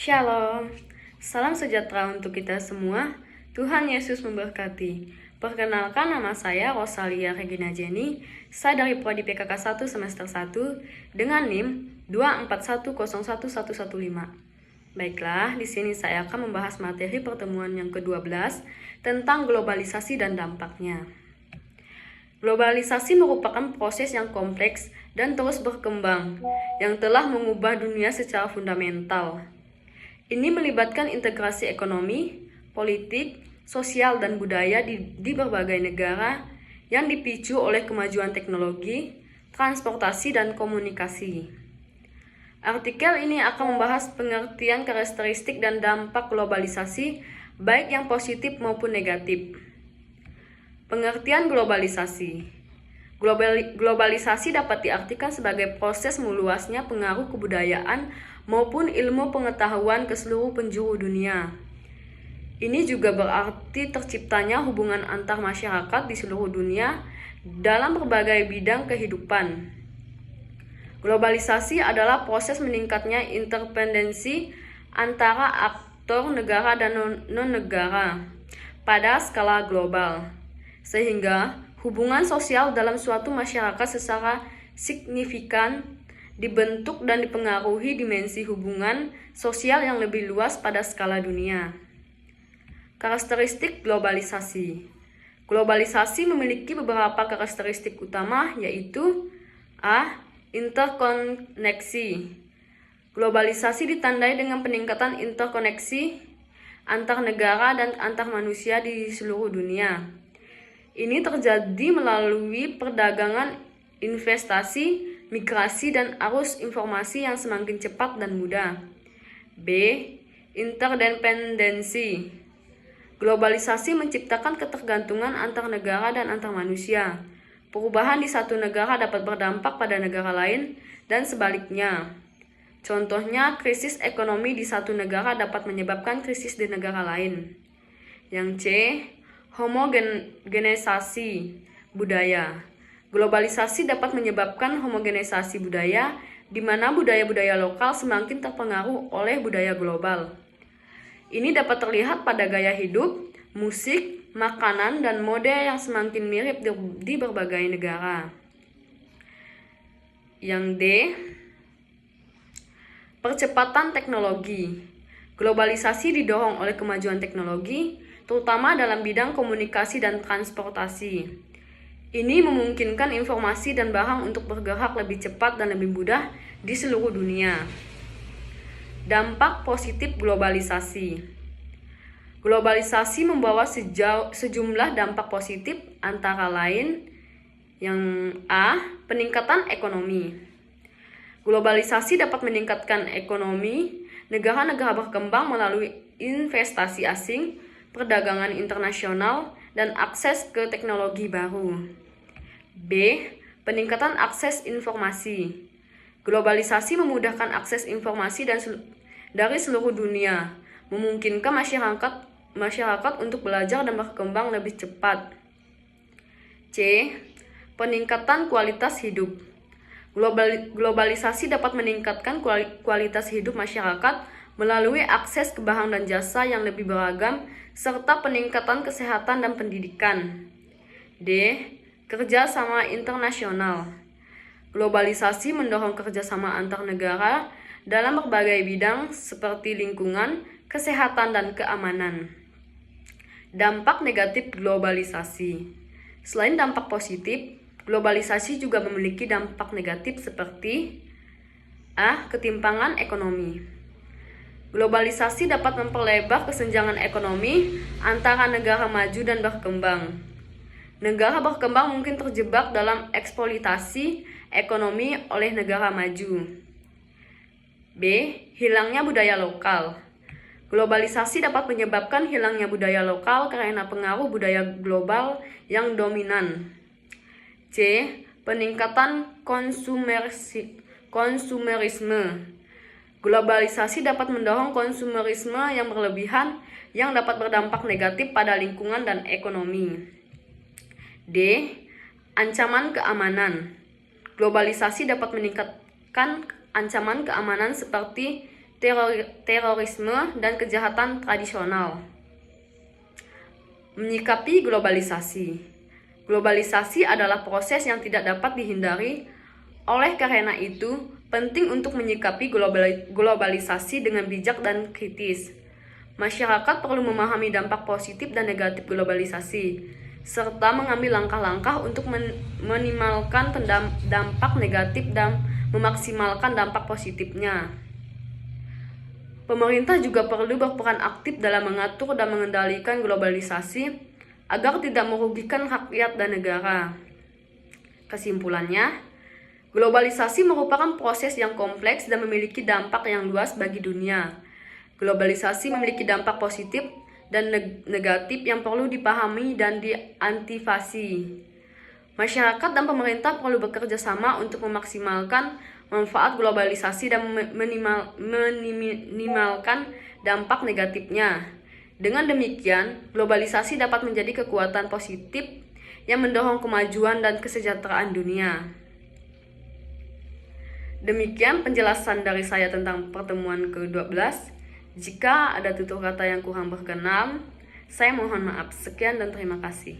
Shalom, salam sejahtera untuk kita semua. Tuhan Yesus memberkati. Perkenalkan, nama saya Rosalia Regina Jenny. Saya dari Prodi PKK 1 semester 1 dengan NIM 241011115. Baiklah, di sini saya akan membahas materi pertemuan yang ke-12 tentang globalisasi dan dampaknya. Globalisasi merupakan proses yang kompleks dan terus berkembang, yang telah mengubah dunia secara fundamental. Ini melibatkan integrasi ekonomi, politik, sosial, dan budaya di berbagai negara yang dipicu oleh kemajuan teknologi, transportasi, dan komunikasi. Artikel ini akan membahas pengertian karakteristik dan dampak globalisasi, baik yang positif maupun negatif. Pengertian globalisasi. Globalisasi dapat diartikan sebagai proses meluasnya pengaruh kebudayaan maupun ilmu pengetahuan ke seluruh penjuru dunia. Ini juga berarti terciptanya hubungan antar masyarakat di seluruh dunia dalam berbagai bidang kehidupan. Globalisasi adalah proses meningkatnya interdependensi antara aktor negara dan non-negara pada skala global, sehingga hubungan sosial dalam suatu masyarakat secara signifikan dibentuk dan dipengaruhi dimensi hubungan sosial yang lebih luas pada skala dunia. Karakteristik globalisasi. Globalisasi memiliki beberapa karakteristik utama, yaitu A. Interkoneksi. Globalisasi ditandai dengan peningkatan interkoneksi antar negara dan antar manusia di seluruh dunia. Ini terjadi melalui perdagangan, investasi, migrasi, dan arus informasi yang semakin cepat dan mudah. B. Interdependensi. Globalisasi menciptakan ketergantungan antar negara dan antar manusia. Perubahan di satu negara dapat berdampak pada negara lain dan sebaliknya. Contohnya, krisis ekonomi di satu negara dapat menyebabkan krisis di negara lain. Yang C. Homogenisasi budaya. Globalisasi dapat menyebabkan homogenisasi budaya, di mana budaya-budaya lokal semakin terpengaruh oleh budaya global. Ini dapat terlihat pada gaya hidup, musik, makanan, dan mode yang semakin mirip di berbagai negara. Yang D. Percepatan teknologi. Globalisasi didorong oleh kemajuan teknologi, terutama dalam bidang komunikasi dan transportasi. Ini memungkinkan informasi dan barang untuk bergerak lebih cepat dan lebih mudah di seluruh dunia. Dampak positif globalisasi. Globalisasi membawa sejumlah dampak positif, antara lain yang A. Peningkatan ekonomi. Globalisasi dapat meningkatkan ekonomi negara-negara berkembang melalui investasi asing, perdagangan internasional, dan akses ke teknologi baru. B. Peningkatan akses informasi. Globalisasi memudahkan akses informasi dari seluruh dunia, memungkinkan masyarakat untuk belajar dan berkembang lebih cepat. C. Peningkatan kualitas hidup. Globalisasi dapat meningkatkan kualitas hidup masyarakat melalui akses ke barang dan jasa yang lebih beragam, serta peningkatan kesehatan dan pendidikan. D. Kerjasama internasional. Globalisasi mendorong kerjasama antar negara dalam berbagai bidang seperti lingkungan, kesehatan, dan keamanan. Dampak negatif globalisasi. Selain dampak positif, globalisasi juga memiliki dampak negatif seperti A. Ketimpangan ekonomi. Globalisasi dapat memperlebar kesenjangan ekonomi antara negara maju dan berkembang. Negara berkembang mungkin terjebak dalam eksploitasi ekonomi oleh negara maju. B. Hilangnya budaya lokal. Globalisasi dapat menyebabkan hilangnya budaya lokal karena pengaruh budaya global yang dominan. C. Peningkatan konsumerisme. Globalisasi dapat mendorong konsumerisme yang berlebihan yang dapat berdampak negatif pada lingkungan dan ekonomi. D. Ancaman keamanan. Globalisasi dapat meningkatkan ancaman keamanan seperti terorisme, dan kejahatan tradisional. Menyikapi globalisasi. Globalisasi adalah proses yang tidak dapat dihindari. Oleh karena itu, penting untuk menyikapi globalisasi dengan bijak dan kritis. Masyarakat perlu memahami dampak positif dan negatif globalisasi, serta mengambil langkah-langkah untuk meminimalkan dampak negatif dan memaksimalkan dampak positifnya. Pemerintah juga perlu berperan aktif dalam mengatur dan mengendalikan globalisasi agar tidak merugikan rakyat dan negara. Kesimpulannya, globalisasi merupakan proses yang kompleks dan memiliki dampak yang luas bagi dunia. Globalisasi memiliki dampak positif dan negatif yang perlu dipahami dan diantisipasi. Masyarakat dan pemerintah perlu bekerja sama untuk memaksimalkan manfaat globalisasi dan meminimalkan dampak negatifnya. Dengan demikian, globalisasi dapat menjadi kekuatan positif yang mendorong kemajuan dan kesejahteraan dunia. Demikian penjelasan dari saya tentang pertemuan ke-12. Jika ada tutur kata yang kurang berkenan, saya mohon maaf. Sekian dan terima kasih.